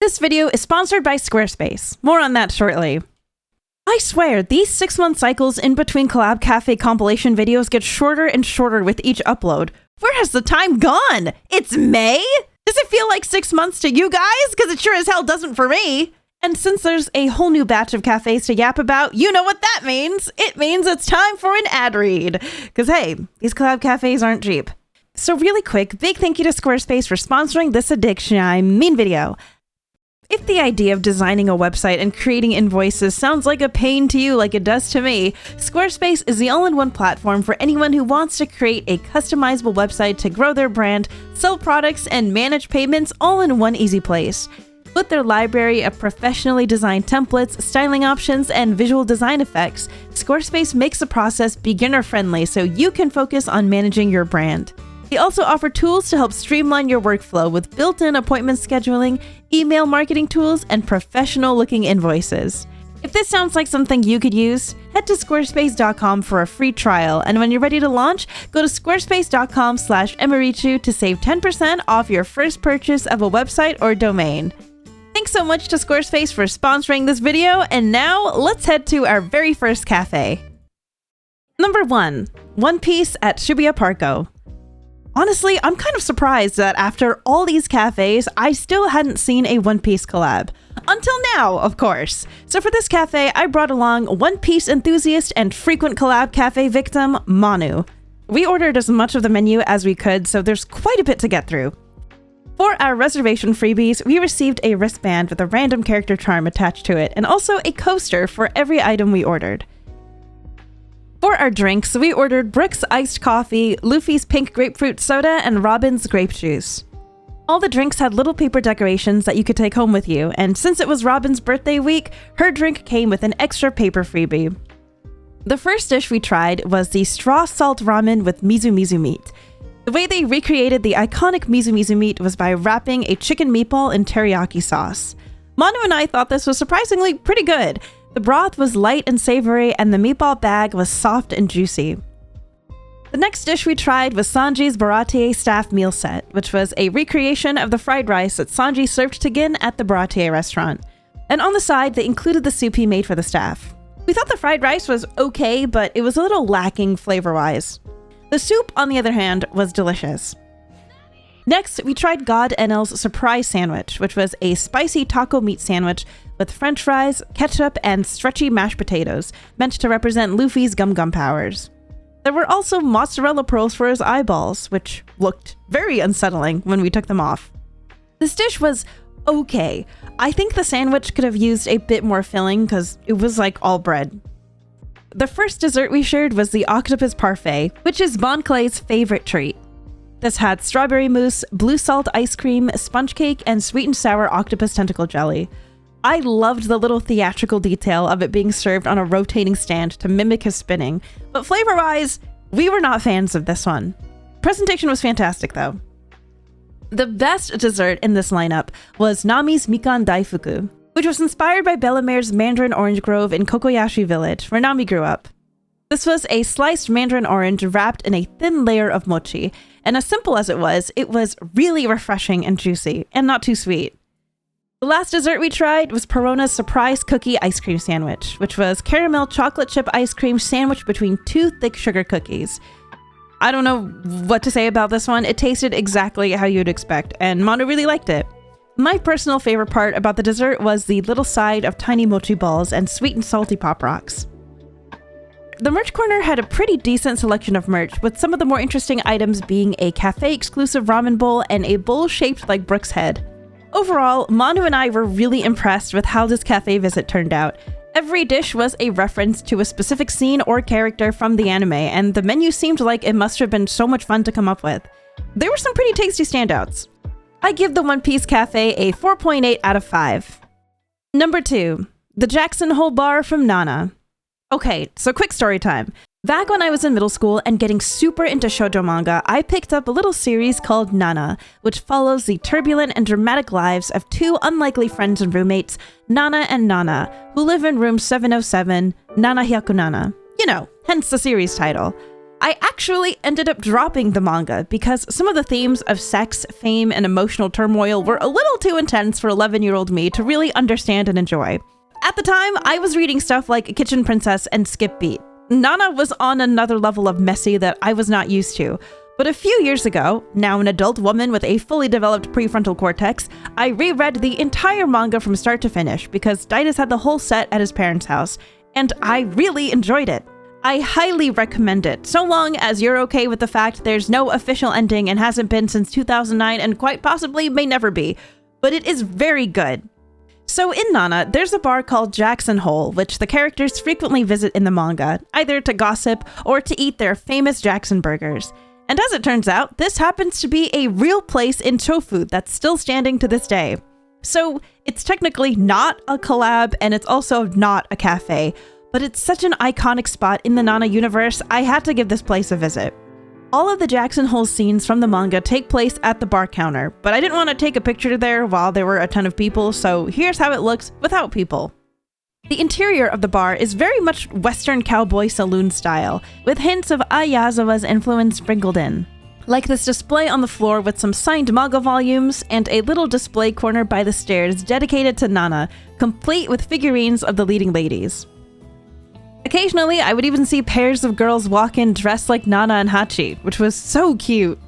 This video is sponsored by Squarespace. More on that shortly. I swear, these 6-month cycles in between Collab Cafe compilation videos get shorter and shorter with each upload. Where has the time gone? It's May? Does it feel like 6 months to you guys? Because it sure as hell doesn't for me. And since there's a whole new batch of cafes to yap about, you know what that means. It means it's time for an ad read. Because hey, these Collab Cafes aren't cheap. So really quick, big thank you to Squarespace for sponsoring this video. If the idea of designing a website and creating invoices sounds like a pain to you like it does to me, Squarespace is the all-in-one platform for anyone who wants to create a customizable website to grow their brand, sell products, and manage payments all in one easy place. With their library of professionally designed templates, styling options, and visual design effects, Squarespace makes the process beginner-friendly so you can focus on managing your brand. They also offer tools to help streamline your workflow with built-in appointment scheduling, email marketing tools, and professional-looking invoices. If this sounds like something you could use, head to squarespace.com for a free trial, and when you're ready to launch, go to squarespace.com/emirichu to save 10% off your first purchase of a website or domain. Thanks so much to Squarespace for sponsoring this video, and now let's head to our very first cafe. Number 1. One Piece at Shibuya Parko. Honestly, I'm kind of surprised that after all these cafes, I still hadn't seen a One Piece collab. Until now, of course. So for this cafe, I brought along One Piece enthusiast and frequent collab cafe victim, Manu. We ordered as much of the menu as we could, so there's quite a bit to get through. For our reservation freebies, we received a wristband with a random character charm attached to it, and also a coaster for every item we ordered. For our drinks, we ordered Brooks iced coffee, Luffy's pink grapefruit soda, and Robin's grape juice. All the drinks had little paper decorations that you could take home with you, and since it was Robin's birthday week, her drink came with an extra paper freebie. The first dish we tried was the straw salt ramen with mizu mizu meat. The way they recreated the iconic mizu mizu meat was by wrapping a chicken meatball in teriyaki sauce. Manu and I thought this was surprisingly pretty good. The broth was light and savory, and the meatball bag was soft and juicy. The next dish we tried was Sanji's Baratier staff meal set, which was a recreation of the fried rice that Sanji served to Gin at the Baratier restaurant. And on the side, they included the soup he made for the staff. We thought the fried rice was okay, but it was a little lacking flavor-wise. The soup, on the other hand, was delicious. Next, we tried God Enel's surprise sandwich, which was a spicy taco meat sandwich with french fries, ketchup, and stretchy mashed potatoes, meant to represent Luffy's gum powers. There were also mozzarella pearls for his eyeballs, which looked very unsettling when we took them off. This dish was okay. I think the sandwich could have used a bit more filling because it was like all bread. The first dessert we shared was the octopus parfait, which is Bon Clay's favorite treat. This had strawberry mousse, blue salt ice cream, sponge cake, and sweet and sour octopus tentacle jelly. I loved the little theatrical detail of it being served on a rotating stand to mimic his spinning, but flavor-wise, we were not fans of this one. Presentation was fantastic though. The best dessert in this lineup was Nami's Mikan Daifuku, which was inspired by Belamir's Mandarin Orange Grove in Kokoyashi Village, where Nami grew up. This was a sliced mandarin orange wrapped in a thin layer of mochi, and as simple as it was really refreshing and juicy, and not too sweet. The last dessert we tried was Perona's surprise cookie ice cream sandwich, which was caramel chocolate chip ice cream sandwiched between 2 thick sugar cookies. I don't know what to say about this one. It tasted exactly how you'd expect, and Manu really liked it. My personal favorite part about the dessert was the little side of tiny mochi balls and sweet and salty pop rocks. The merch corner had a pretty decent selection of merch, with some of the more interesting items being a cafe-exclusive ramen bowl and a bowl shaped like Brooke's head. Overall, Manu and I were really impressed with how this cafe visit turned out. Every dish was a reference to a specific scene or character from the anime, and the menu seemed like it must have been so much fun to come up with. There were some pretty tasty standouts. I give the One Piece Cafe a 4.8 out of 5. Number 2. The Jackson Hole Bar from Nana. Okay, so quick story time. Back when I was in middle school and getting super into shoujo manga, I picked up a little series called Nana, which follows the turbulent and dramatic lives of 2 unlikely friends and roommates, Nana and Nana, who live in room 707, Nana Hyaku Nana. You know, hence the series title. I actually ended up dropping the manga because some of the themes of sex, fame, and emotional turmoil were a little too intense for 11-year-old me to really understand and enjoy. At the time, I was reading stuff like Kitchen Princess and Skip Beat. Nana was on another level of messy that I was not used to. But a few years ago, now an adult woman with a fully developed prefrontal cortex, I reread the entire manga from start to finish because Didas had the whole set at his parents' house, and I really enjoyed it. I highly recommend it, so long as you're okay with the fact there's no official ending and hasn't been since 2009 and quite possibly may never be, but it is very good. So in Nana, there's a bar called Jackson Hole, which the characters frequently visit in the manga, either to gossip or to eat their famous Jackson burgers. And as it turns out, this happens to be a real place in Chofu that's still standing to this day. So it's technically not a collab and it's also not a cafe, but it's such an iconic spot in the Nana universe, I had to give this place a visit. All of the Jackson Hole scenes from the manga take place at the bar counter, but I didn't want to take a picture there while there were a ton of people, so here's how it looks without people. The interior of the bar is very much Western cowboy saloon style, with hints of Ayazawa's influence sprinkled in. Like this display on the floor with some signed manga volumes and a little display corner by the stairs dedicated to Nana, complete with figurines of the leading ladies. Occasionally, I would even see pairs of girls walk in dressed like Nana and Hachi, which was so cute.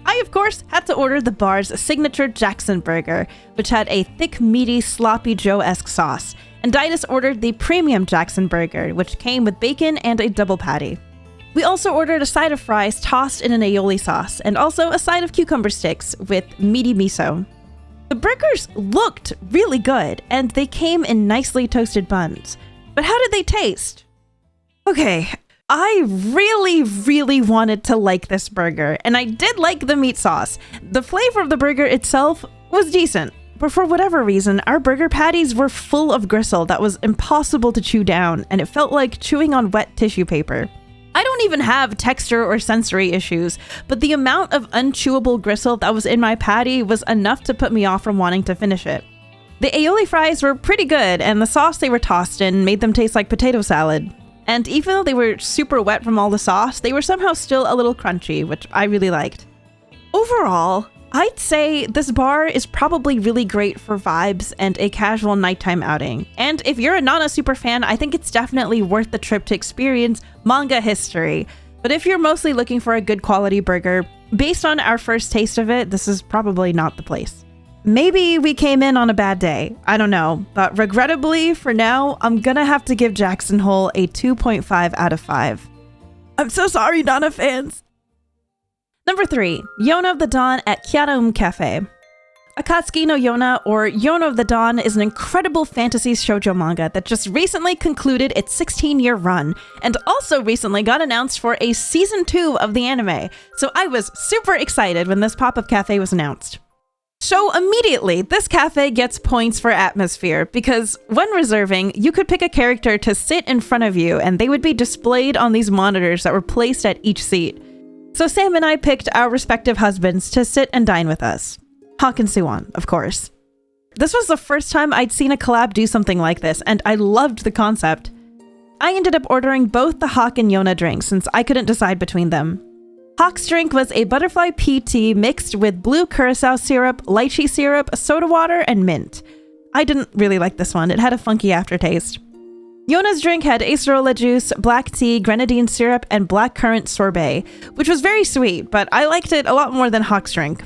I, of course, had to order the bar's signature Jackson burger, which had a thick, meaty, sloppy Joe-esque sauce, and Didas ordered the premium Jackson burger, which came with bacon and a double patty. We also ordered a side of fries tossed in an aioli sauce, and also a side of cucumber sticks with meaty miso. The burgers looked really good, and they came in nicely toasted buns. But how did they taste? Okay, I really wanted to like this burger, and I did like the meat sauce. The flavor of the burger itself was decent, but for whatever reason, our burger patties were full of gristle that was impossible to chew down, and it felt like chewing on wet tissue paper. I don't even have texture or sensory issues, but the amount of unchewable gristle that was in my patty was enough to put me off from wanting to finish it. The aioli fries were pretty good, and the sauce they were tossed in made them taste like potato salad. And even though they were super wet from all the sauce, they were somehow still a little crunchy, which I really liked. Overall, I'd say this bar is probably really great for vibes and a casual nighttime outing. And if you're a Nana super fan, I think it's definitely worth the trip to experience manga history. But if you're mostly looking for a good quality burger, based on our first taste of it, this is probably not the place. Maybe we came in on a bad day, I don't know, but regrettably, for now, I'm gonna have to give Jackson Hole a 2.5 out of 5. I'm so sorry, Nana fans! Number 3, Yona of the Dawn at Kyaraum Cafe. Akatsuki no Yona, or Yona of the Dawn, is an incredible fantasy shoujo manga that just recently concluded its 16-year run, and also recently got announced for a season 2 of the anime, so I was super excited when this pop-up cafe was announced. So immediately, this cafe gets points for atmosphere, because when reserving, you could pick a character to sit in front of you, and they would be displayed on these monitors that were placed at each seat. So Sam and I picked our respective husbands to sit and dine with us. Hawk and Suwon, of course. This was the first time I'd seen a collab do something like this, and I loved the concept. I ended up ordering both the Hawk and Yona drinks since I couldn't decide between them. Hawk's drink was a butterfly pea tea mixed with blue curacao syrup, lychee syrup, soda water, and mint. I didn't really like this one, it had a funky aftertaste. Yona's drink had acerola juice, black tea, grenadine syrup, and blackcurrant sorbet, which was very sweet, but I liked it a lot more than Hawk's drink.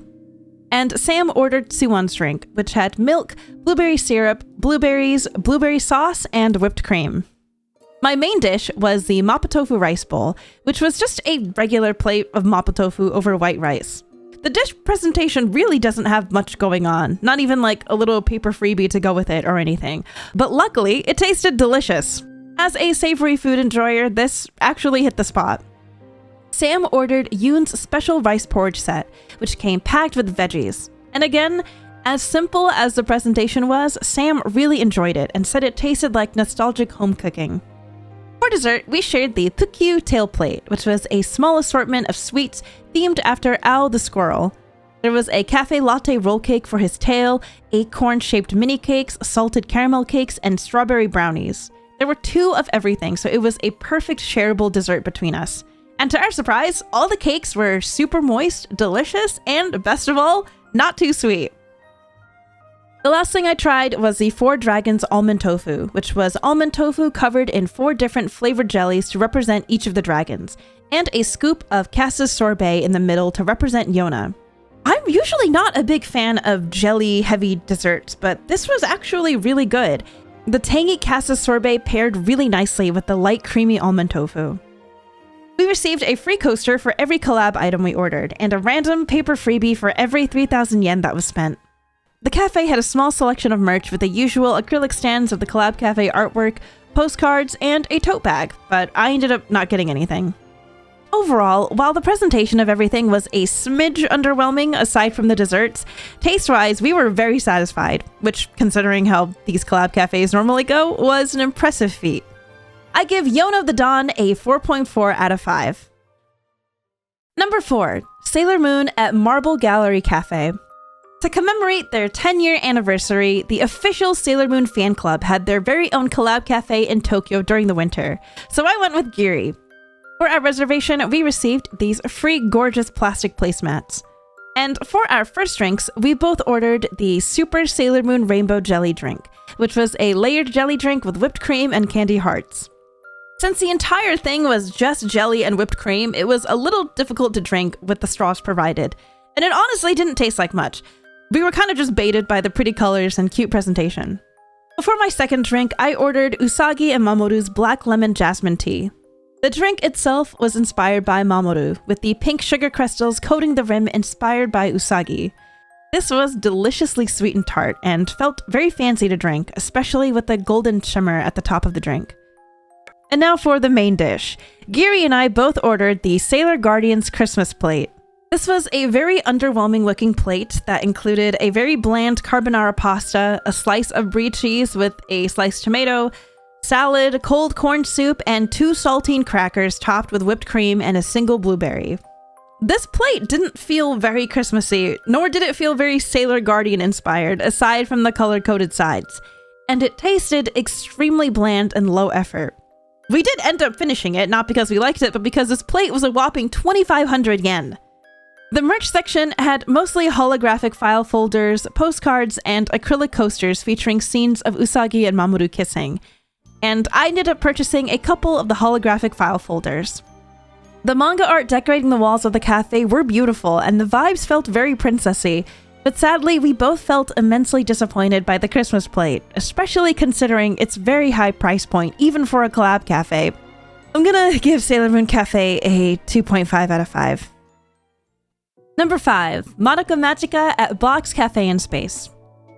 And Sam ordered Suwon's drink, which had milk, blueberry syrup, blueberries, blueberry sauce, and whipped cream. My main dish was the mapo tofu rice bowl, which was just a regular plate of mapo tofu over white rice. The dish presentation really doesn't have much going on, not even like a little paper freebie to go with it or anything, but luckily it tasted delicious. As a savory food enjoyer, this actually hit the spot. Sam ordered Yoon's special rice porridge set, which came packed with veggies. And again, as simple as the presentation was, Sam really enjoyed it and said it tasted like nostalgic home cooking. For dessert, we shared the Pukyu tail plate, which was a small assortment of sweets themed after Ao the squirrel. There was a cafe latte roll cake for his tail, acorn-shaped mini cakes, salted caramel cakes, and strawberry brownies. There were 2 of everything, so it was a perfect shareable dessert between us. And to our surprise, all the cakes were super moist, delicious, and best of all, not too sweet. The last thing I tried was the Four Dragons almond tofu, which was almond tofu covered in 4 different flavored jellies to represent each of the dragons, and a scoop of CAFES sorbet in the middle to represent Yona. I'm usually not a big fan of jelly-heavy desserts, but this was actually really good. The tangy CAFES sorbet paired really nicely with the light creamy almond tofu. We received a free coaster for every collab item we ordered, and a random paper freebie for every 3,000 yen that was spent. The cafe had a small selection of merch with the usual acrylic stands of the Collab Cafe artwork, postcards, and a tote bag, but I ended up not getting anything. Overall, while the presentation of everything was a smidge underwhelming aside from the desserts, taste-wise we were very satisfied, which, considering how these collab cafes normally go, was an impressive feat. I give Yona of the Dawn a 4.4 out of 5. Number 4. Sailor Moon at Marble Gallery Cafe. To commemorate their 10-year anniversary, the official Sailor Moon fan club had their very own collab cafe in Tokyo during the winter, so I went with Giri. For our reservation, we received these free gorgeous plastic placemats. And for our first drinks, we both ordered the Super Sailor Moon Rainbow Jelly drink, which was a layered jelly drink with whipped cream and candy hearts. Since the entire thing was just jelly and whipped cream, it was a little difficult to drink with the straws provided, and it honestly didn't taste like much. We were kind of just baited by the pretty colors and cute presentation. For my second drink, I ordered Usagi and Mamoru's Black Lemon Jasmine Tea. The drink itself was inspired by Mamoru, with the pink sugar crystals coating the rim inspired by Usagi. This was deliciously sweet and tart, and felt very fancy to drink, especially with the golden shimmer at the top of the drink. And now for the main dish. Giri and I both ordered the Sailor Guardians Christmas plate. This was a very underwhelming looking plate that included a very bland carbonara pasta, a slice of brie cheese with a sliced tomato, salad, cold corn soup, and 2 saltine crackers topped with whipped cream and a single blueberry. This plate didn't feel very Christmassy, nor did it feel very Sailor Guardian inspired, aside from the color-coded sides. And it tasted extremely bland and low effort. We did end up finishing it, not because we liked it, but because this plate was a whopping 2,500 yen. The merch section had mostly holographic file folders, postcards, and acrylic coasters featuring scenes of Usagi and Mamoru kissing. And I ended up purchasing a couple of the holographic file folders. The manga art decorating the walls of the cafe were beautiful, and the vibes felt very princessy, but sadly we both felt immensely disappointed by the Christmas plate, especially considering its very high price point, even for a collab cafe. I'm gonna give Sailor Moon Cafe a 2.5 out of 5. Number 5. Madoka Magica at Box Cafe in Space.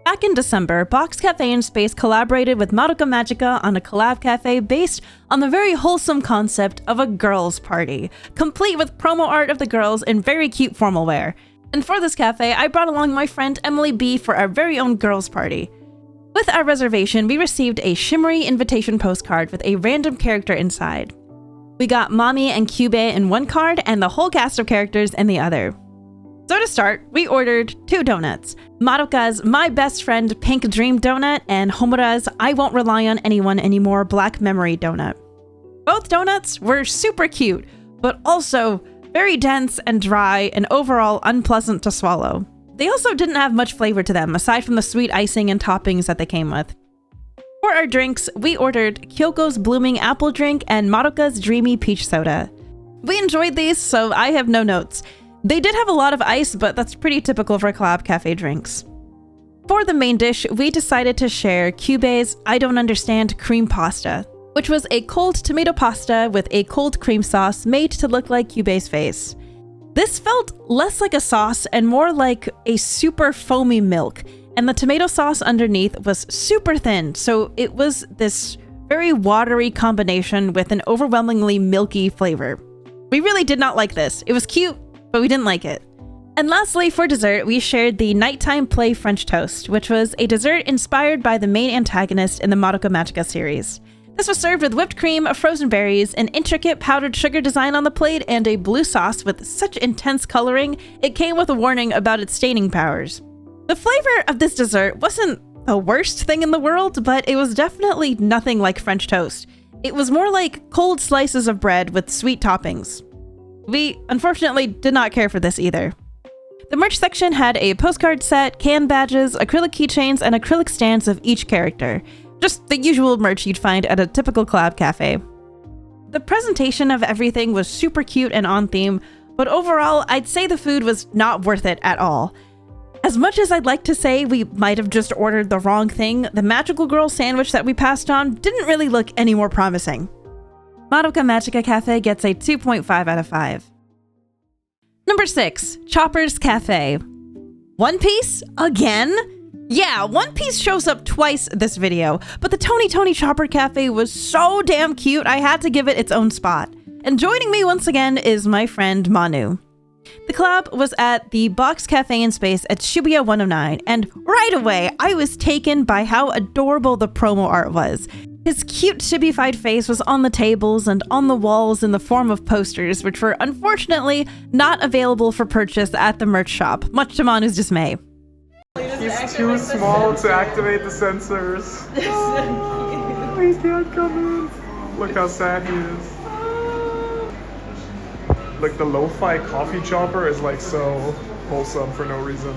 Back in December, Box Cafe in Space collaborated with Madoka Magica on a collab cafe based on the very wholesome concept of a girls' party, complete with promo art of the girls in very cute formal wear. And for this cafe, I brought along my friend Emily B for our very own girls' party. With our reservation, we received a shimmery invitation postcard with a random character inside. We got Mami and Cube in one card and the whole cast of characters in the other. So to start, we ordered 2 donuts. Madoka's My Best Friend Pink Dream Donut and Homura's I Won't Rely on Anyone Anymore Black Memory Donut. Both donuts were super cute, but also very dense and dry and overall unpleasant to swallow. They also didn't have much flavor to them, aside from the sweet icing and toppings that they came with. For our drinks, we ordered Kyoko's Blooming Apple Drink and Madoka's Dreamy Peach Soda. We enjoyed these, so I have no notes. They did have a lot of ice, but that's pretty typical for collab cafe drinks. For the main dish, we decided to share Cube's I Don't Understand Cream Pasta, which was a cold tomato pasta with a cold cream sauce made to look like Cube's face. This felt less like a sauce and more like a super foamy milk, and the tomato sauce underneath was super thin, so it was this very watery combination with an overwhelmingly milky flavor. We really did not like this. It was cute, but we didn't like it. And lastly, for dessert, we shared the Nighttime Play French Toast, which was a dessert inspired by the main antagonist in the Madoka Magica series. This was served with whipped cream, frozen berries, an intricate powdered sugar design on the plate, and a blue sauce with such intense coloring, it came with a warning about its staining powers. The flavor of this dessert wasn't the worst thing in the world, but it was definitely nothing like French toast. It was more like cold slices of bread with sweet toppings. We unfortunately did not care for this either. The merch section had a postcard set, can badges, acrylic keychains, and acrylic stands of each character. Just the usual merch you'd find at a typical collab cafe. The presentation of everything was super cute and on theme, but overall, I'd say the food was not worth it at all. As much as I'd like to say we might have just ordered the wrong thing, the Magical Girl sandwich that we passed on didn't really look any more promising. Madoka Magica Cafe gets a 2.5 out of 5. Number 6, Chopper's Cafe. One Piece? Again? Yeah, One Piece shows up twice this video, but the Tony Chopper Cafe was so damn cute I had to give it its own spot. And joining me once again is my friend Manu. The collab was at the Box Cafe in Space at Shibuya 109, and right away I was taken by how adorable the promo art was. His cute chibi-fied face was on the tables and on the walls in the form of posters, which were unfortunately not available for purchase at the merch shop, much to Manu's dismay. He's too small to activate the sensors. Oh, he can't come in. Look how sad he is. Like the lo-fi coffee chopper is like so wholesome for no reason.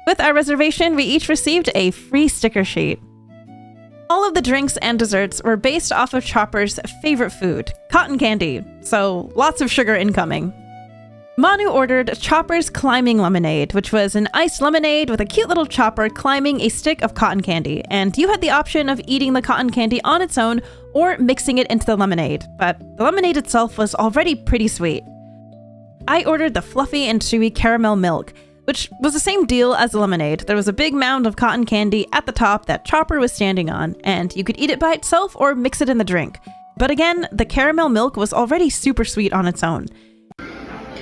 With our reservation, we each received a free sticker sheet. All of the drinks and desserts were based off of Chopper's favorite food, cotton candy, so lots of sugar incoming. Manu ordered Chopper's Climbing Lemonade, which was an iced lemonade with a cute little Chopper climbing a stick of cotton candy, and you had the option of eating the cotton candy on its own or mixing it into the lemonade, but the lemonade itself was already pretty sweet. I ordered the fluffy and chewy caramel milk, which was the same deal as the lemonade. There was a big mound of cotton candy at the top that Chopper was standing on, and you could eat it by itself or mix it in the drink. But again, the caramel milk was already super sweet on its own.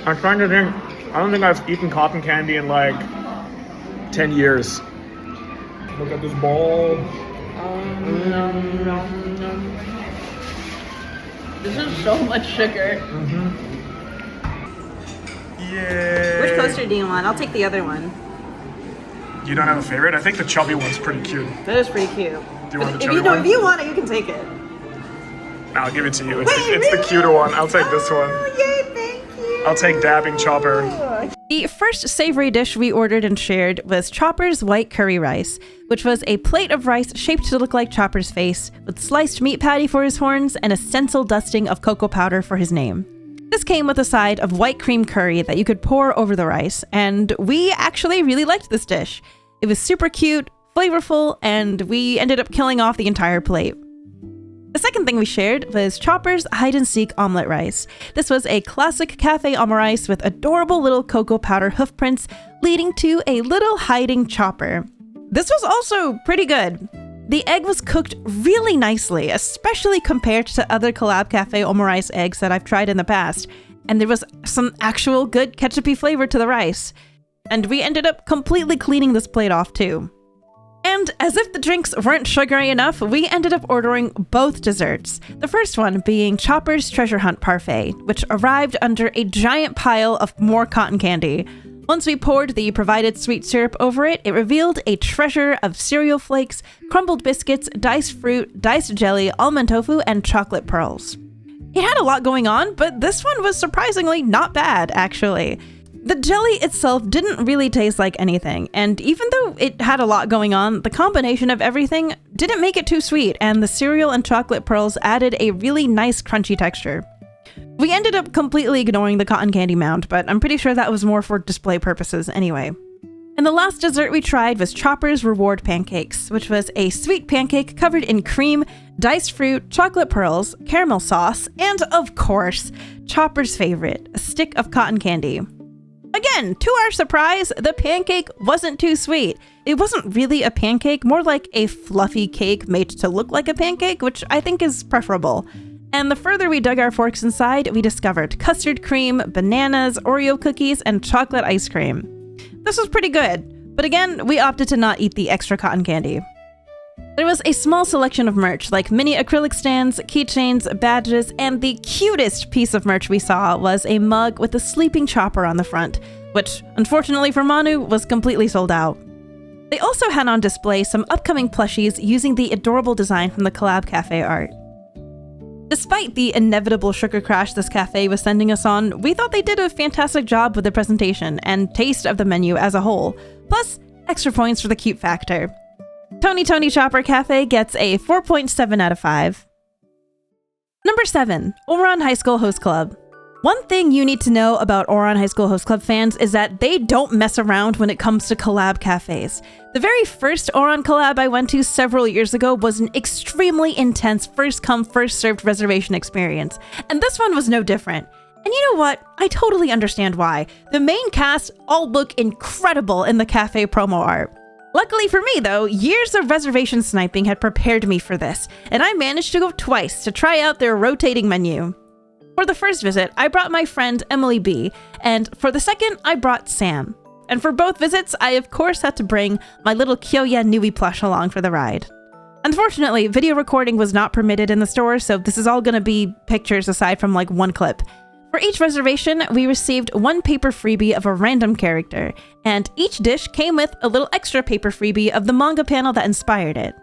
I'm trying to think. I don't think I've eaten cotton candy in like 10 years. Look at this ball. This is so much sugar. Yay. Which coaster do you want? I'll take the other one. You don't have a favorite? I think the chubby one's pretty cute. That is pretty cute. Do you want the If chubby you know, one? if you want it, you can take it. I'll give it to you. It's, Wait, it's the really? cuter one. I'll take this one. Oh, yay, thank you. I'll take Dabbing Chopper. The first savory dish we ordered and shared was Chopper's white curry rice, which was a plate of rice shaped to look like Chopper's face, with sliced meat patty for his horns and a stencil dusting of cocoa powder for his name. This came with a side of white cream curry that you could pour over the rice, and we actually really liked this dish. It was super cute, flavorful, and we ended up killing off the entire plate. The second thing we shared was Chopper's hide-and-seek omelet rice. This was a classic cafe omurice with adorable little cocoa powder hoof prints leading to a little hiding Chopper. This was also pretty good. The egg was cooked really nicely, especially compared to other collab cafe omurice eggs that I've tried in the past, and there was some actual good ketchupy flavor to the rice. And we ended up completely cleaning this plate off too. And as if the drinks weren't sugary enough, we ended up ordering both desserts. The first one being Chopper's Treasure Hunt Parfait, which arrived under a giant pile of more cotton candy. Once we poured the provided sweet syrup over it, it revealed a treasure of cereal flakes, crumbled biscuits, diced fruit, diced jelly, almond tofu, and chocolate pearls. It had a lot going on, but this one was surprisingly not bad, actually. The jelly itself didn't really taste like anything, and even though it had a lot going on, the combination of everything didn't make it too sweet, and the cereal and chocolate pearls added a really nice crunchy texture. We ended up completely ignoring the cotton candy mound, but I'm pretty sure that was more for display purposes anyway. And the last dessert we tried was Chopper's Reward Pancakes, which was a sweet pancake covered in cream, diced fruit, chocolate pearls, caramel sauce, and of course, Chopper's favorite, a stick of cotton candy. Again, to our surprise, the pancake wasn't too sweet. It wasn't really a pancake, more like a fluffy cake made to look like a pancake, which I think is preferable. And the further we dug our forks inside, we discovered custard cream, bananas, Oreo cookies, and chocolate ice cream. This was pretty good, but again, we opted to not eat the extra cotton candy. There was a small selection of merch, like mini acrylic stands, keychains, badges, and the cutest piece of merch we saw was a mug with a sleeping Chopper on the front, which, unfortunately for Manu, was completely sold out. They also had on display some upcoming plushies using the adorable design from the Collab Cafe art. Despite the inevitable sugar crash this cafe was sending us on, we thought they did a fantastic job with the presentation and taste of the menu as a whole, plus extra points for the cute factor. Tony Chopper Cafe gets a 4.7 out of 5. Number 7, Ouran High School Host Club. One thing you need to know about Ouran High School Host Club fans is that they don't mess around when it comes to collab cafes. The very first Ouran collab I went to several years ago was an extremely intense first-come, first-served reservation experience, and this one was no different. And you know what? I totally understand why. The main cast all look incredible in the cafe promo art. Luckily for me, though, years of reservation sniping had prepared me for this, and I managed to go twice to try out their rotating menu. For the first visit, I brought my friend Emily B, and for the second, I brought Sam. And for both visits, I of course had to bring my little Kyoya Nui plush along for the ride. Unfortunately, video recording was not permitted in the store, so this is all gonna be pictures aside from like one clip. For each reservation, we received one paper freebie of a random character, and each dish came with a little extra paper freebie of the manga panel that inspired it.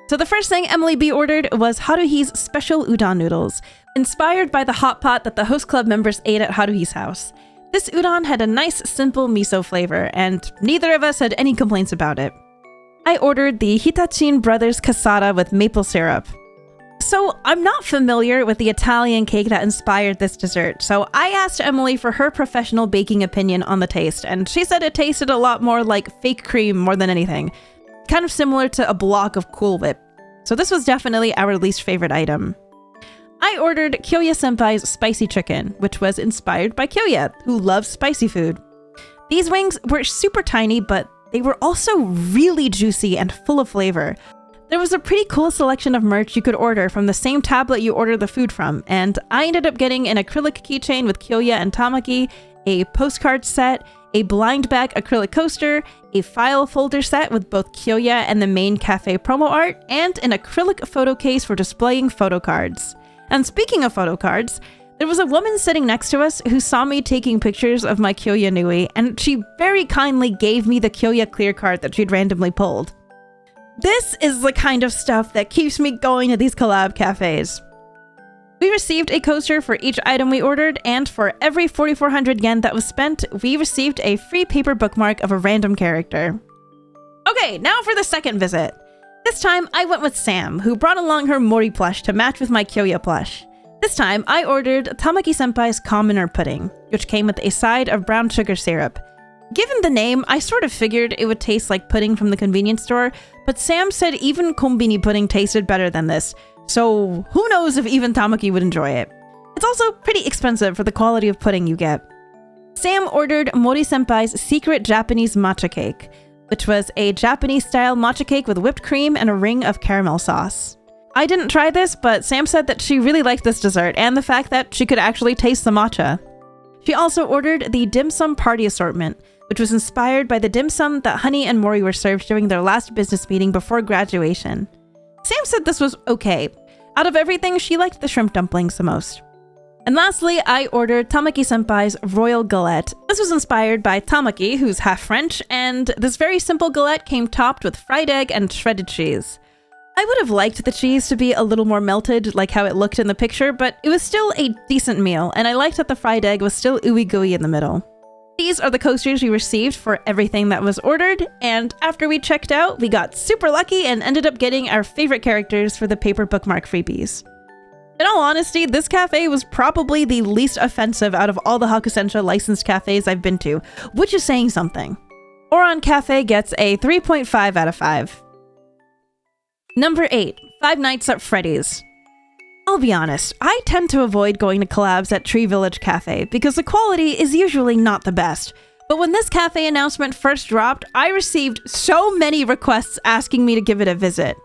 So the first thing Emily B ordered was Haruhi's special udon noodles, inspired by the hot pot that the host club members ate at Haruhi's house. This udon had a nice, simple miso flavor, and neither of us had any complaints about it. I ordered the Hitachin Brothers Cassata with maple syrup. So I'm not familiar with the Italian cake that inspired this dessert, so I asked Emily for her professional baking opinion on the taste, and she said it tasted a lot more like fake cream more than anything. Kind of similar to a block of Cool Whip. So this was definitely our least favorite item. I ordered Kyoya-senpai's spicy chicken, which was inspired by Kyoya, who loves spicy food. These wings were super tiny, but they were also really juicy and full of flavor. There was a pretty cool selection of merch you could order from the same tablet you ordered the food from, and I ended up getting an acrylic keychain with Kyoya and Tamaki, a postcard set, a blind bag acrylic coaster, a file folder set with both Kyoya and the main cafe promo art, and an acrylic photo case for displaying photo cards. And speaking of photo cards, there was a woman sitting next to us who saw me taking pictures of my Kyoya Nui, and she very kindly gave me the Kyoya clear card that she'd randomly pulled. This is the kind of stuff that keeps me going to these collab cafes. We received a coaster for each item we ordered, and for every 4,400 yen that was spent, we received a free paper bookmark of a random character. Okay, now for the second visit. This time, I went with Sam, who brought along her Mori plush to match with my Kyoya plush. This time, I ordered Tamaki-senpai's commoner pudding, which came with a side of brown sugar syrup. Given the name, I sort of figured it would taste like pudding from the convenience store, but Sam said even konbini pudding tasted better than this, so who knows if even Tamaki would enjoy it. It's also pretty expensive for the quality of pudding you get. Sam ordered Mori-senpai's secret Japanese matcha cake, which was a Japanese-style matcha cake with whipped cream and a ring of caramel sauce. I didn't try this, but Sam said that she really liked this dessert and the fact that she could actually taste the matcha. She also ordered the dim sum party assortment, which was inspired by the dim sum that Honey and Mori were served during their last business meeting before graduation. Sam said this was okay. Out of everything, she liked the shrimp dumplings the most. And lastly, I ordered Tamaki-senpai's Royal Galette. This was inspired by Tamaki, who's half French, and this very simple galette came topped with fried egg and shredded cheese. I would have liked the cheese to be a little more melted, like how it looked in the picture, but it was still a decent meal, and I liked that the fried egg was still ooey gooey in the middle. These are the coasters we received for everything that was ordered, and after we checked out, we got super lucky and ended up getting our favorite characters for the paper bookmark freebies. In all honesty, this cafe was probably the least offensive out of all the Hakusensha licensed cafes I've been to, which is saying something. Ouran Cafe gets a 3.5 out of 5. Number 8, Five Nights at Freddy's. I'll be honest, I tend to avoid going to collabs at Tree Village Cafe because the quality is usually not the best. But when this cafe announcement first dropped, I received so many requests asking me to give it a visit.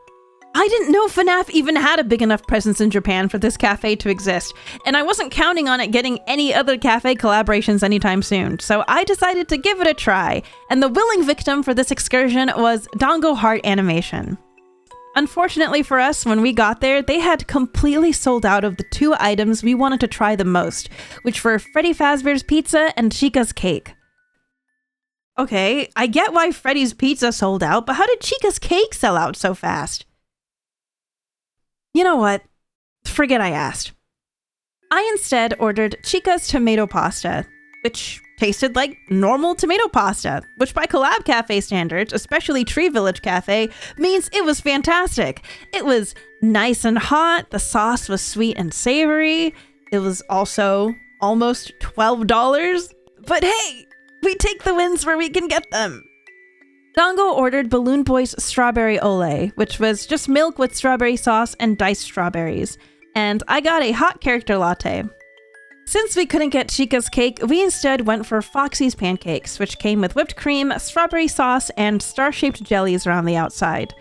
I didn't know FNAF even had a big enough presence in Japan for this cafe to exist, and I wasn't counting on it getting any other cafe collaborations anytime soon, so I decided to give it a try, and the willing victim for this excursion was Dango Heart Animation. Unfortunately for us, when we got there, they had completely sold out of the two items we wanted to try the most, which were Freddy Fazbear's Pizza and Chica's Cake. Okay, I get why Freddy's Pizza sold out, but how did Chica's Cake sell out so fast? You know what? Forget I asked. I instead ordered Chica's tomato pasta, which tasted like normal tomato pasta, which by Collab Cafe standards, especially Tree Village Cafe, means it was fantastic. It was nice and hot, the sauce was sweet and savory, it was also almost $12, but hey, we take the wins where we can get them. Dango ordered Balloon Boy's Strawberry Ole, which was just milk with strawberry sauce and diced strawberries, and I got a hot character latte. Since we couldn't get Chica's cake, we instead went for Foxy's pancakes, which came with whipped cream, strawberry sauce, and star-shaped jellies around the outside.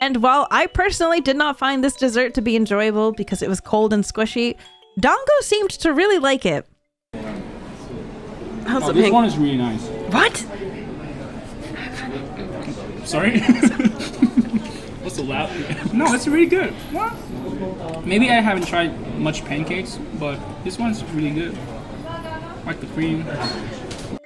And while I personally did not find this dessert to be enjoyable because it was cold and squishy, Dango seemed to really like it. This one is really nice. What? Sorry? What's the loud? No, it's really good. What? Maybe I haven't tried much pancakes, but this one's really good. I like the cream.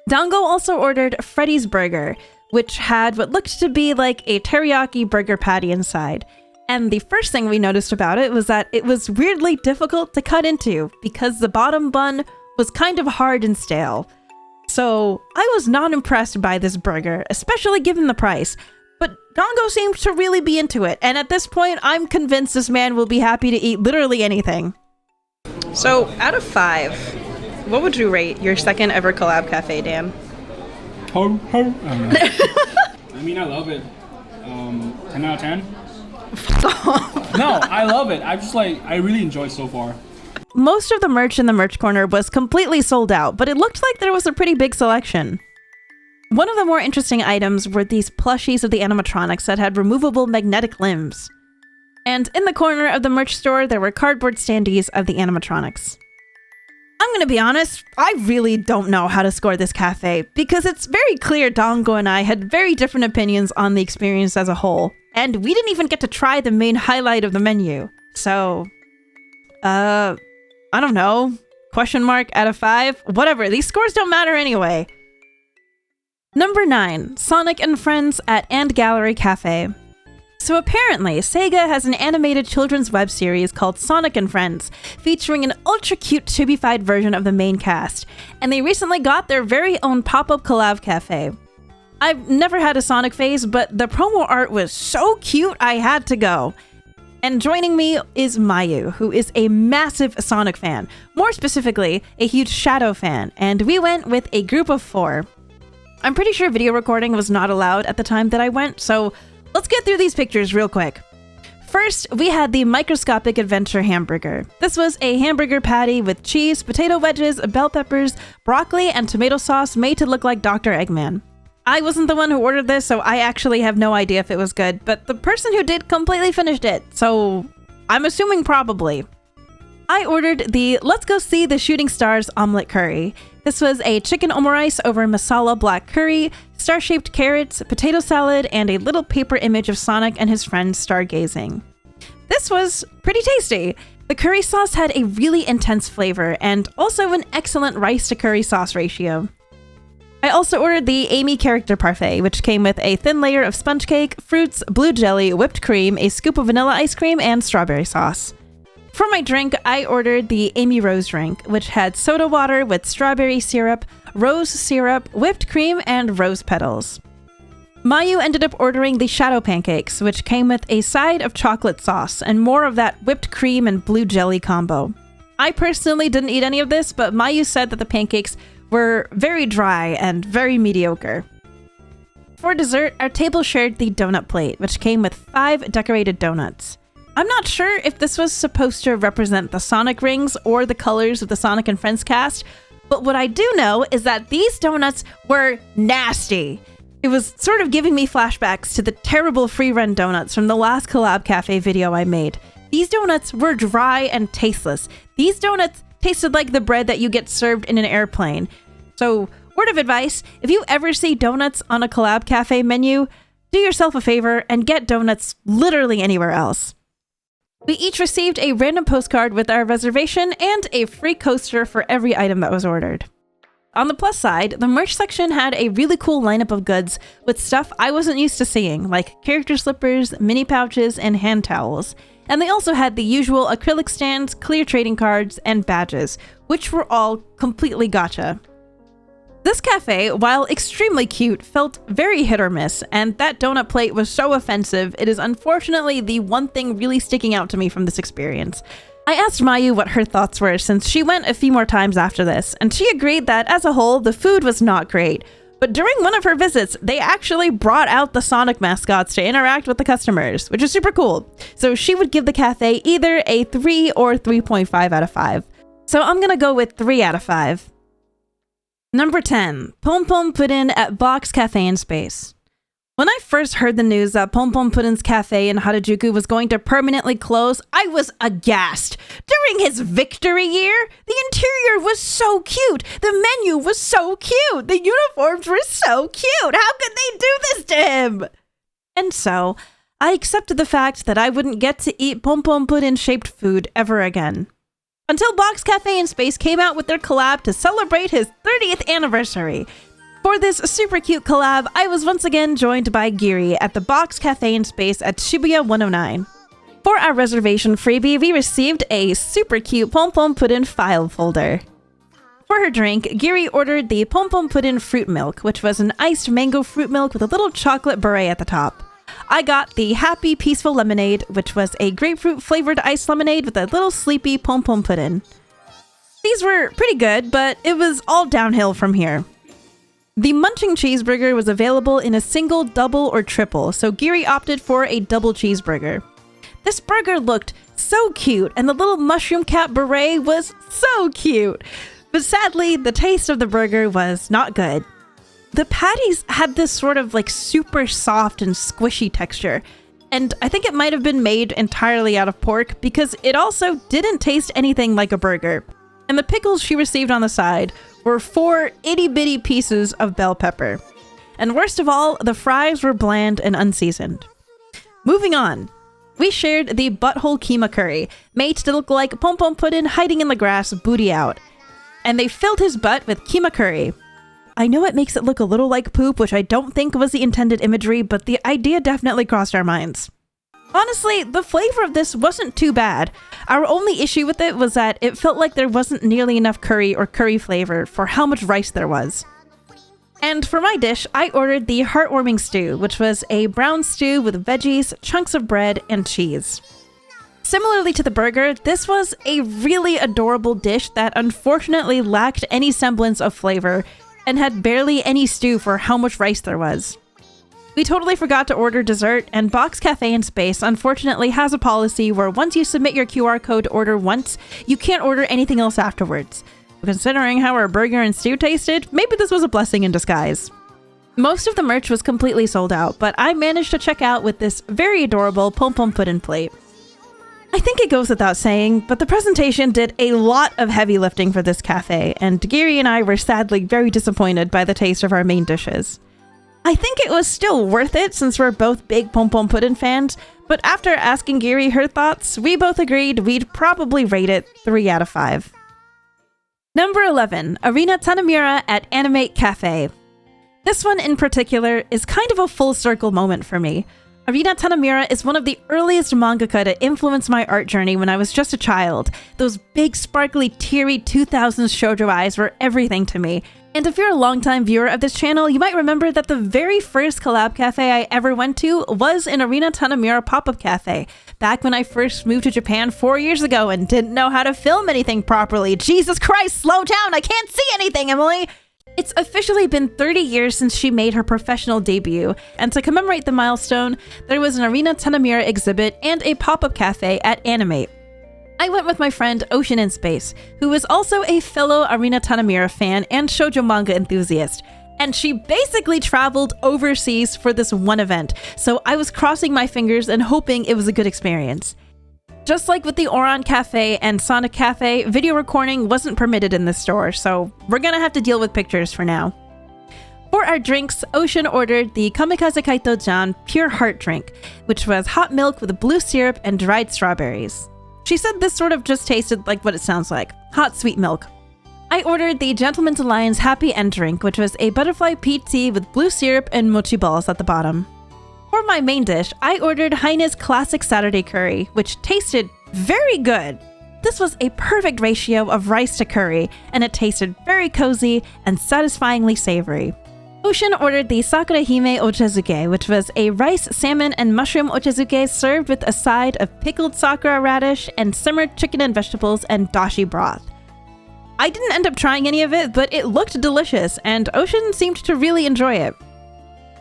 Dango also ordered Freddy's Burger, which had what looked to be like a teriyaki burger patty inside. And the first thing we noticed about it was that it was weirdly difficult to cut into because the bottom bun was kind of hard and stale. So I was not impressed by this burger, especially given the price. But Dango seemed to really be into it, and at this point, I'm convinced this man will be happy to eat literally anything. So, out of 5, what would you rate your second ever Collab Cafe, Dan? Ho, ho. I mean, I love it. 10 out of 10? No, I love it. I really enjoy it so far. Most of the merch in the merch corner was completely sold out, but it looked like there was a pretty big selection. One of the more interesting items were these plushies of the animatronics that had removable magnetic limbs. And in the corner of the merch store, there were cardboard standees of the animatronics. I'm gonna be honest, I really don't know how to score this cafe, because it's very clear Dango and I had very different opinions on the experience as a whole, and we didn't even get to try the main highlight of the menu. So, I don't know, question mark out of 5? Whatever, these scores don't matter anyway. Number 9, Sonic and Friends at And Gallery Cafe. So apparently, Sega has an animated children's web series called Sonic and Friends, featuring an ultra-cute chibi-fied version of the main cast, and they recently got their very own pop-up collab cafe. I've never had a Sonic phase, but the promo art was so cute I had to go. And joining me is Mayu, who is a massive Sonic fan, more specifically, a huge Shadow fan, and we went with a group of 4. I'm pretty sure video recording was not allowed at the time that I went, so let's get through these pictures real quick. First, we had the Microscopic Adventure Hamburger. This was a hamburger patty with cheese, potato wedges, bell peppers, broccoli, and tomato sauce made to look like Dr. Eggman. I wasn't the one who ordered this, so I actually have no idea if it was good, but the person who did completely finished it, so I'm assuming probably. I ordered the Let's Go See the Shooting Stars omelet curry. This was a chicken omurice over masala black curry, star-shaped carrots, potato salad, and a little paper image of Sonic and his friends stargazing. This was pretty tasty. The curry sauce had a really intense flavor and also an excellent rice to curry sauce ratio. I also ordered the Amy character parfait, which came with a thin layer of sponge cake, fruits, blue jelly, whipped cream, a scoop of vanilla ice cream, and strawberry sauce. For my drink, I ordered the Amy Rose drink, which had soda water with strawberry syrup, rose syrup, whipped cream, and rose petals. Mayu ended up ordering the Shadow pancakes, which came with a side of chocolate sauce and more of that whipped cream and blue jelly combo. I personally didn't eat any of this, but Mayu said that the pancakes were very dry and very mediocre. For dessert, our table shared the donut plate, which came with 5 decorated donuts. I'm not sure if this was supposed to represent the Sonic rings or the colors of the Sonic and Friends cast, but what I do know is that these donuts were nasty. It was sort of giving me flashbacks to the terrible free-run donuts from the last Collab Cafe video I made. These donuts were dry and tasteless. These donuts tasted like the bread that you get served in an airplane. So, word of advice, if you ever see donuts on a Collab Cafe menu, do yourself a favor and get donuts literally anywhere else. We each received a random postcard with our reservation and a free coaster for every item that was ordered. on the plus side, the merch section had a really cool lineup of goods with stuff I wasn't used to seeing, like character slippers, mini pouches, and hand towels. And they also had the usual acrylic stands, clear trading cards, and badges, which were all completely gotcha. This cafe, while extremely cute, felt very hit or miss, and that donut plate was so offensive, it is unfortunately the one thing really sticking out to me from this experience. I asked Mayu what her thoughts were since she went a few more times after this, and she agreed that as a whole, the food was not great. But during one of her visits, they actually brought out the Sonic mascots to interact with the customers, which is super cool. So she would give the cafe either a 3 or 3.5 out of 5. So I'm gonna go with 3 out of 5. Number 10, Pom Pom Puddin' at Box Cafe in Space. When I first heard the news that Pom Pom Puddin's cafe in Harajuku was going to permanently close, I was aghast. During his victory year, the interior was so cute. The menu was so cute. The uniforms were so cute. How could they do this to him? And so, I accepted the fact that I wouldn't get to eat Pom Pom Puddin-shaped food ever again. Until Box Cafe in Space came out with their collab to celebrate his 30th anniversary. For this super cute collab, I was once again joined by Giri at the Box Cafe in Space at Shibuya 109. For our reservation freebie, we received a super cute Pom Pom Puddin file folder. For her drink, Giri ordered the Pom Pom Puddin fruit milk, which was an iced mango fruit milk with a little chocolate beret at the top. I got the Happy Peaceful Lemonade, which was a grapefruit flavored iced lemonade with a little sleepy Pom Pom Puddin. These were pretty good, but it was all downhill from here. The Munching Cheeseburger was available in a single, double, or triple, so Giri opted for a double cheeseburger. This burger looked so cute, and the little mushroom cap beret was so cute. But sadly, the taste of the burger was not good. The patties had this sort of super soft and squishy texture, and I think it might have been made entirely out of pork because it also didn't taste anything like a burger. And the pickles she received on the side were 4 itty-bitty pieces of bell pepper. And worst of all, the fries were bland and unseasoned. Moving on, we shared the butthole keema curry, made to look like Pom Pom Puddin hiding in the grass, booty out. And they filled his butt with keema curry. I know it makes it look a little like poop, which I don't think was the intended imagery, but the idea definitely crossed our minds. Honestly, the flavor of this wasn't too bad. Our only issue with it was that it felt like there wasn't nearly enough curry or curry flavor for how much rice there was. And for my dish, I ordered the heartwarming stew, which was a brown stew with veggies, chunks of bread, and cheese. Similarly to the burger, this was a really adorable dish that unfortunately lacked any semblance of flavor and had barely any stew for how much rice there was. We totally forgot to order dessert, and Box Cafe in Space unfortunately has a policy where once you submit your QR code to order once, you can't order anything else afterwards. Considering how our burger and stew tasted, maybe this was a blessing in disguise. Most of the merch was completely sold out, but I managed to check out with this very adorable Pom Pom Puddin plate. I think it goes without saying, but the presentation did a lot of heavy lifting for this cafe, and Giri and I were sadly very disappointed by the taste of our main dishes. I think it was still worth it since we're both big Pom Pom Puddin fans, but after asking Giri her thoughts, we both agreed we'd probably rate it 3 out of 5. Number 11, Arena Tanamura at Animate Cafe. This one in particular is kind of a full circle moment for me. Arena Tanamura is one of the earliest mangaka to influence my art journey when I was just a child. Those big, sparkly, teary 2000s shoujo eyes were everything to me. And if you're a longtime viewer of this channel, you might remember that the very first collab cafe I ever went to was an Arena Tanamura pop-up cafe, back when I first moved to Japan 4 years ago and didn't know how to film anything properly. Jesus Christ, slow down! I can't see anything, Emily! It's officially been 30 years since she made her professional debut, and to commemorate the milestone, there was an Arena Tanamura exhibit and a pop-up cafe at Animate. I went with my friend Ocean in Space, who is also a fellow Arena Tanamura fan and shoujo manga enthusiast, and she basically traveled overseas for this one event, so I was crossing my fingers and hoping it was a good experience. Just like with the Oran Cafe and Sonic Cafe, video recording wasn't permitted in this store, so we're gonna have to deal with pictures for now. For our drinks, Ocean ordered the Kamikaze Kaito-jan Pure Heart drink, which was hot milk with blue syrup and dried strawberries. She said this sort of just tasted like what it sounds like, hot sweet milk. I I ordered the Gentleman's Alliance Happy End drink, which was a butterfly peat tea with blue syrup and mochi balls at the bottom. For my main dish, I ordered Heine's Classic Saturday Curry, which tasted very good. This was a perfect ratio of rice to curry, and it tasted very cozy and satisfyingly savory. Ocean ordered the Sakura Hime Ochazuke, which was a rice, salmon, and mushroom ochazuke served with a side of pickled sakura radish and simmered chicken and vegetables and dashi broth. I didn't end up trying any of it, but it looked delicious, and Ocean seemed to really enjoy it.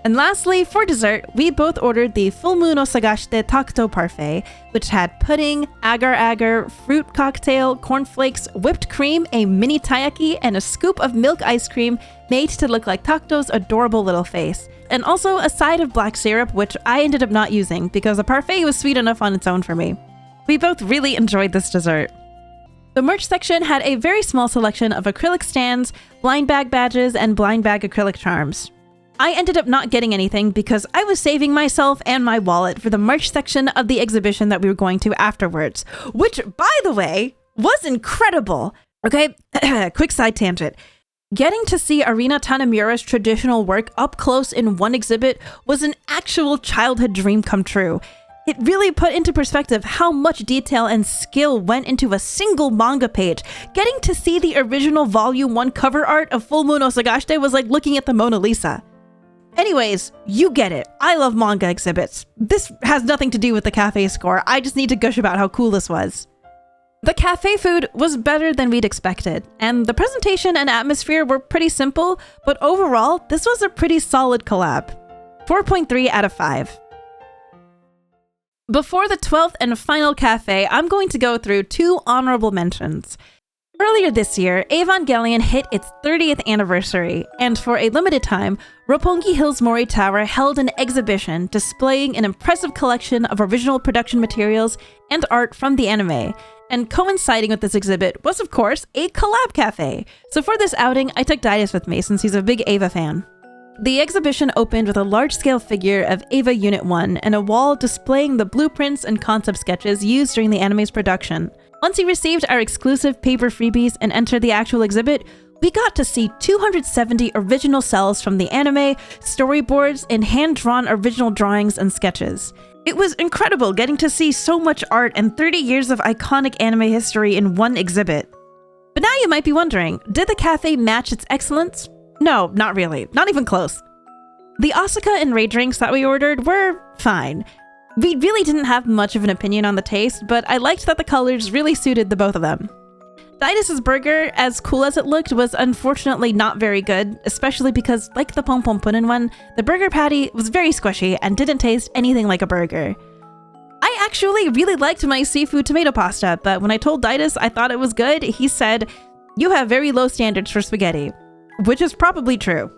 And lastly, for dessert, we both ordered the Full Moon Osagashite Takuto Parfait, which had pudding, agar-agar, fruit cocktail, cornflakes, whipped cream, a mini taiyaki, and a scoop of milk ice cream made to look like Takuto's adorable little face. And also a side of black syrup, which I ended up not using because the parfait was sweet enough on its own for me. We both really enjoyed this dessert. The merch section had a very small selection of acrylic stands, blind bag badges, and blind bag acrylic charms. I ended up not getting anything because I was saving myself and my wallet for the merch section of the exhibition that we were going to afterwards, which, by the way, was incredible. Okay, quick side tangent. Getting to see Arina Tanemura's traditional work up close in one exhibit was an actual childhood dream come true. It really put into perspective how much detail and skill went into a single manga page. Getting to see the original Volume 1 cover art of Full Moon Osagashite was like looking at the Mona Lisa. Anyways, you get it. I love manga exhibits. This has nothing to do with the cafe score. I just need to gush about how cool this was. The cafe food was better than we'd expected, and the presentation and atmosphere were pretty simple, but overall, this was a pretty solid collab. 4.3 out of 5. Before the 12th and final cafe, I'm going to go through 2 honorable mentions. Earlier this year, Evangelion hit its 30th anniversary, and for a limited time, Roppongi Hills Mori Tower held an exhibition displaying an impressive collection of original production materials and art from the anime. And coinciding with this exhibit was, of course, a collab cafe. So for this outing, I took Didus with me since he's a big Eva fan. The exhibition opened with a large-scale figure of Eva Unit 1 and a wall displaying the blueprints and concept sketches used during the anime's production. Once he received our exclusive paper freebies and entered the actual exhibit, we got to see 270 original cells from the anime, storyboards, and hand-drawn original drawings and sketches. It was incredible getting to see so much art and 30 years of iconic anime history in one exhibit. But now you might be wondering, did the cafe match its excellence? No, not really. Not even close. The Asuka and Ray drinks that we ordered were fine. We really didn't have much of an opinion on the taste, but I liked that the colors really suited the both of them. Didus' burger, as cool as it looked, was unfortunately not very good, especially because, like the Pom Pom Punin one, the burger patty was very squishy and didn't taste anything like a burger. I actually really liked my seafood tomato pasta, but when I told Didus I thought it was good, he said, "You have very low standards for spaghetti," which is probably true.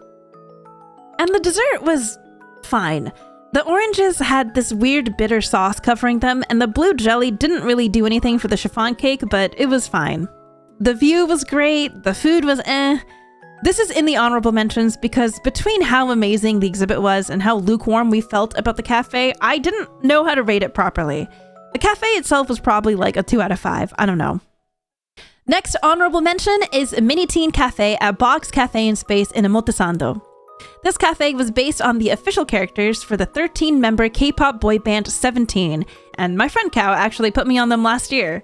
And the dessert was fine. The oranges had this weird bitter sauce covering them, and the blue jelly didn't really do anything for the chiffon cake, but it was fine. The view was great, the food was eh. This is in the honorable mentions because between how amazing the exhibit was and how lukewarm we felt about the cafe, I didn't know how to rate it properly. The cafe itself was probably like a 2 out of 5, I don't know. Next honorable mention is Mini Teen Cafe at Box Cafe and Space in Omotesando. This cafe was based on the official characters for the 13-member K-pop boy band 17, and my friend Kao actually put me on them last year.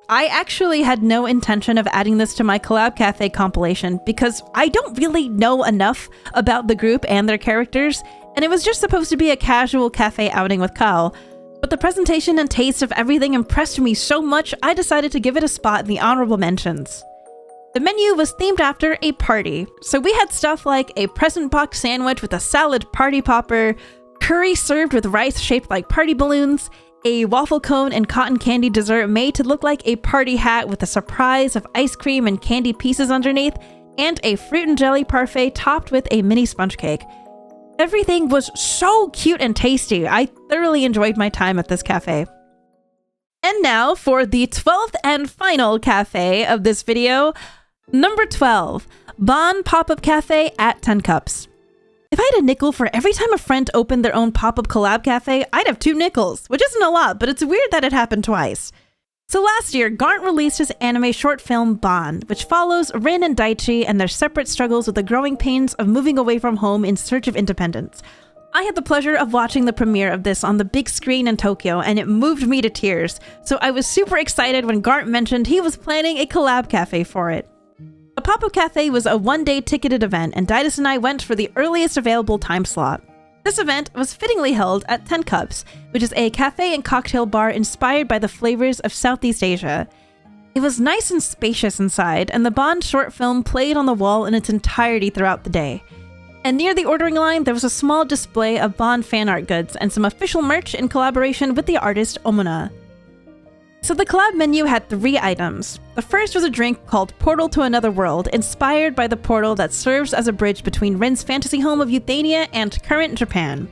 I actually had no intention of adding this to my Collab Cafe compilation because I don't really know enough about the group and their characters, and it was just supposed to be a casual cafe outing with Kao. But the presentation and taste of everything impressed me so much, I decided to give it a spot in the honorable mentions. The menu was themed after a party, so we had stuff like a present box sandwich with a salad party popper, curry served with rice shaped like party balloons, a waffle cone and cotton candy dessert made to look like a party hat with a surprise of ice cream and candy pieces underneath, and a fruit and jelly parfait topped with a mini sponge cake. Everything was so cute and tasty. I thoroughly enjoyed my time at this cafe. And now for the 12th and final cafe of this video, number 12, Bon Pop-Up Cafe at 10 Cups. If I had a nickel for every time a friend opened their own pop-up collab cafe, I'd have 2 nickels, which isn't a lot, but it's weird that it happened twice. So last year, Garnt released his anime short film Bond, which follows Rin and Daichi and their separate struggles with the growing pains of moving away from home in search of independence. I had the pleasure of watching the premiere of this on the big screen in Tokyo, and it moved me to tears, so I was super excited when Garnt mentioned he was planning a collab cafe for it. The pop-up cafe was a one-day ticketed event, and Didus and I went for the earliest available time slot. This event was fittingly held at 10 Cups, which is a cafe and cocktail bar inspired by the flavors of Southeast Asia. It was nice and spacious inside, and the Bond short film played on the wall in its entirety throughout the day. And near the ordering line, there was a small display of Bond fan art goods and some official merch in collaboration with the artist Omuna. So the collab menu had 3 items. The first was a drink called Portal to Another World, inspired by the portal that serves as a bridge between Rin's fantasy home of Euthania and current Japan.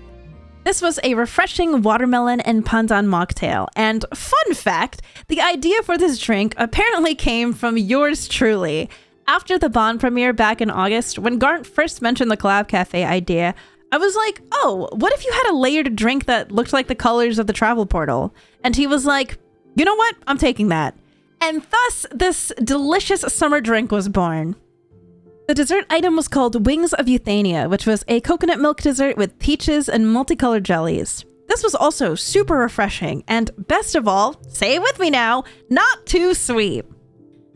This was a refreshing watermelon and pandan mocktail, and fun fact, the idea for this drink apparently came from yours truly. After the Bond premiere back in August, when Garnt first mentioned the collab cafe idea, I was like, oh, what if you had a layered drink that looked like the colors of the travel portal? And he was like, you know what? I'm taking that. And thus, this delicious summer drink was born. The dessert item was called Wings of Euthania, which was a coconut milk dessert with peaches and multicolored jellies. This was also super refreshing, and best of all, say it with me now, not too sweet.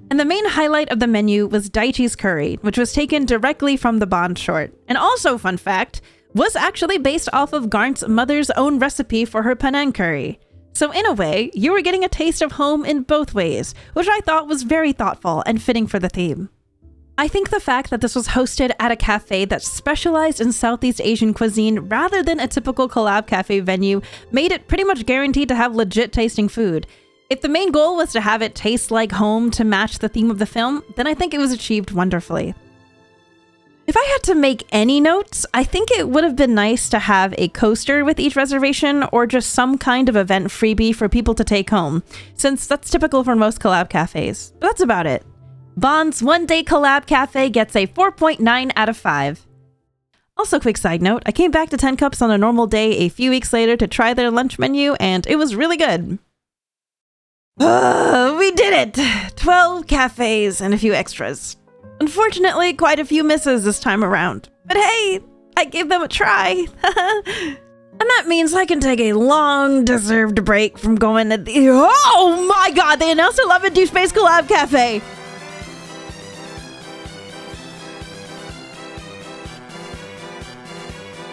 And the main highlight of the menu was Daichi's curry, which was taken directly from the Bond short. And also, fun fact, was actually based off of Garnt's mother's own recipe for her Penang curry. So in a way, you were getting a taste of home in both ways, which I thought was very thoughtful and fitting for the theme. I think the fact that this was hosted at a cafe that specialized in Southeast Asian cuisine rather than a typical collab cafe venue made it pretty much guaranteed to have legit tasting food. If the main goal was to have it taste like home to match the theme of the film, then I think it was achieved wonderfully. If I had to make any notes, I think it would have been nice to have a coaster with each reservation or just some kind of event freebie for people to take home, since that's typical for most collab cafes. But that's about it. Bond's one-day collab cafe gets a 4.9 out of 5. Also, quick side note, I came back to 10 Cups on a normal day a few weeks later to try their lunch menu, and it was really good. We did it! 12 cafes and a few extras. Unfortunately, quite a few misses this time around. But hey, I gave them a try. And that means I can take a long-deserved break from going to the— Oh my god, they announced a Love and Deep Space collab cafe!